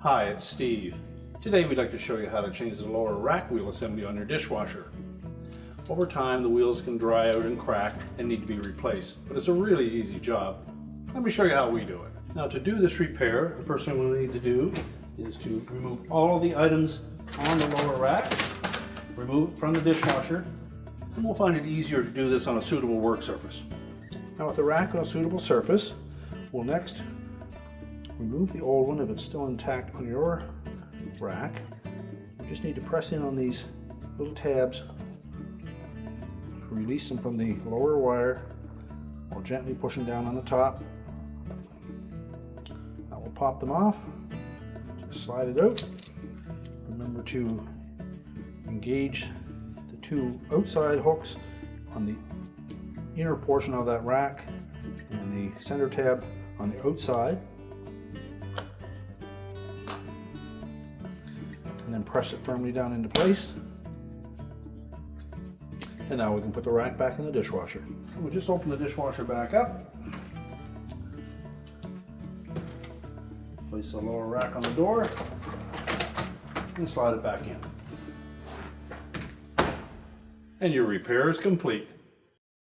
Hi, it's Steve. Today we'd like to show you how to change the lower rack wheel assembly on your dishwasher. Over time the wheels can dry out and crack and need to be replaced, but it's a really easy job. Let me show you how we do it. Now to do this repair, the first thing we need to do is to remove all the items on the lower rack, remove it from the dishwasher, and we'll find it easier to do this on a suitable work surface. Now with the rack on a suitable surface, we'll next remove the old one if it's still intact on your rack. You just need to press in on these little tabs, release them from the lower wire while gently pushing down on the top. That will pop them off. Just slide it out. Remember to engage the two outside hooks on the inner portion of that rack and the center tab on the outside. And then press it firmly down into place. And now we can put the rack back in the dishwasher. We'll just open the dishwasher back up. Place the lower rack on the door and slide it back in. And your repair is complete.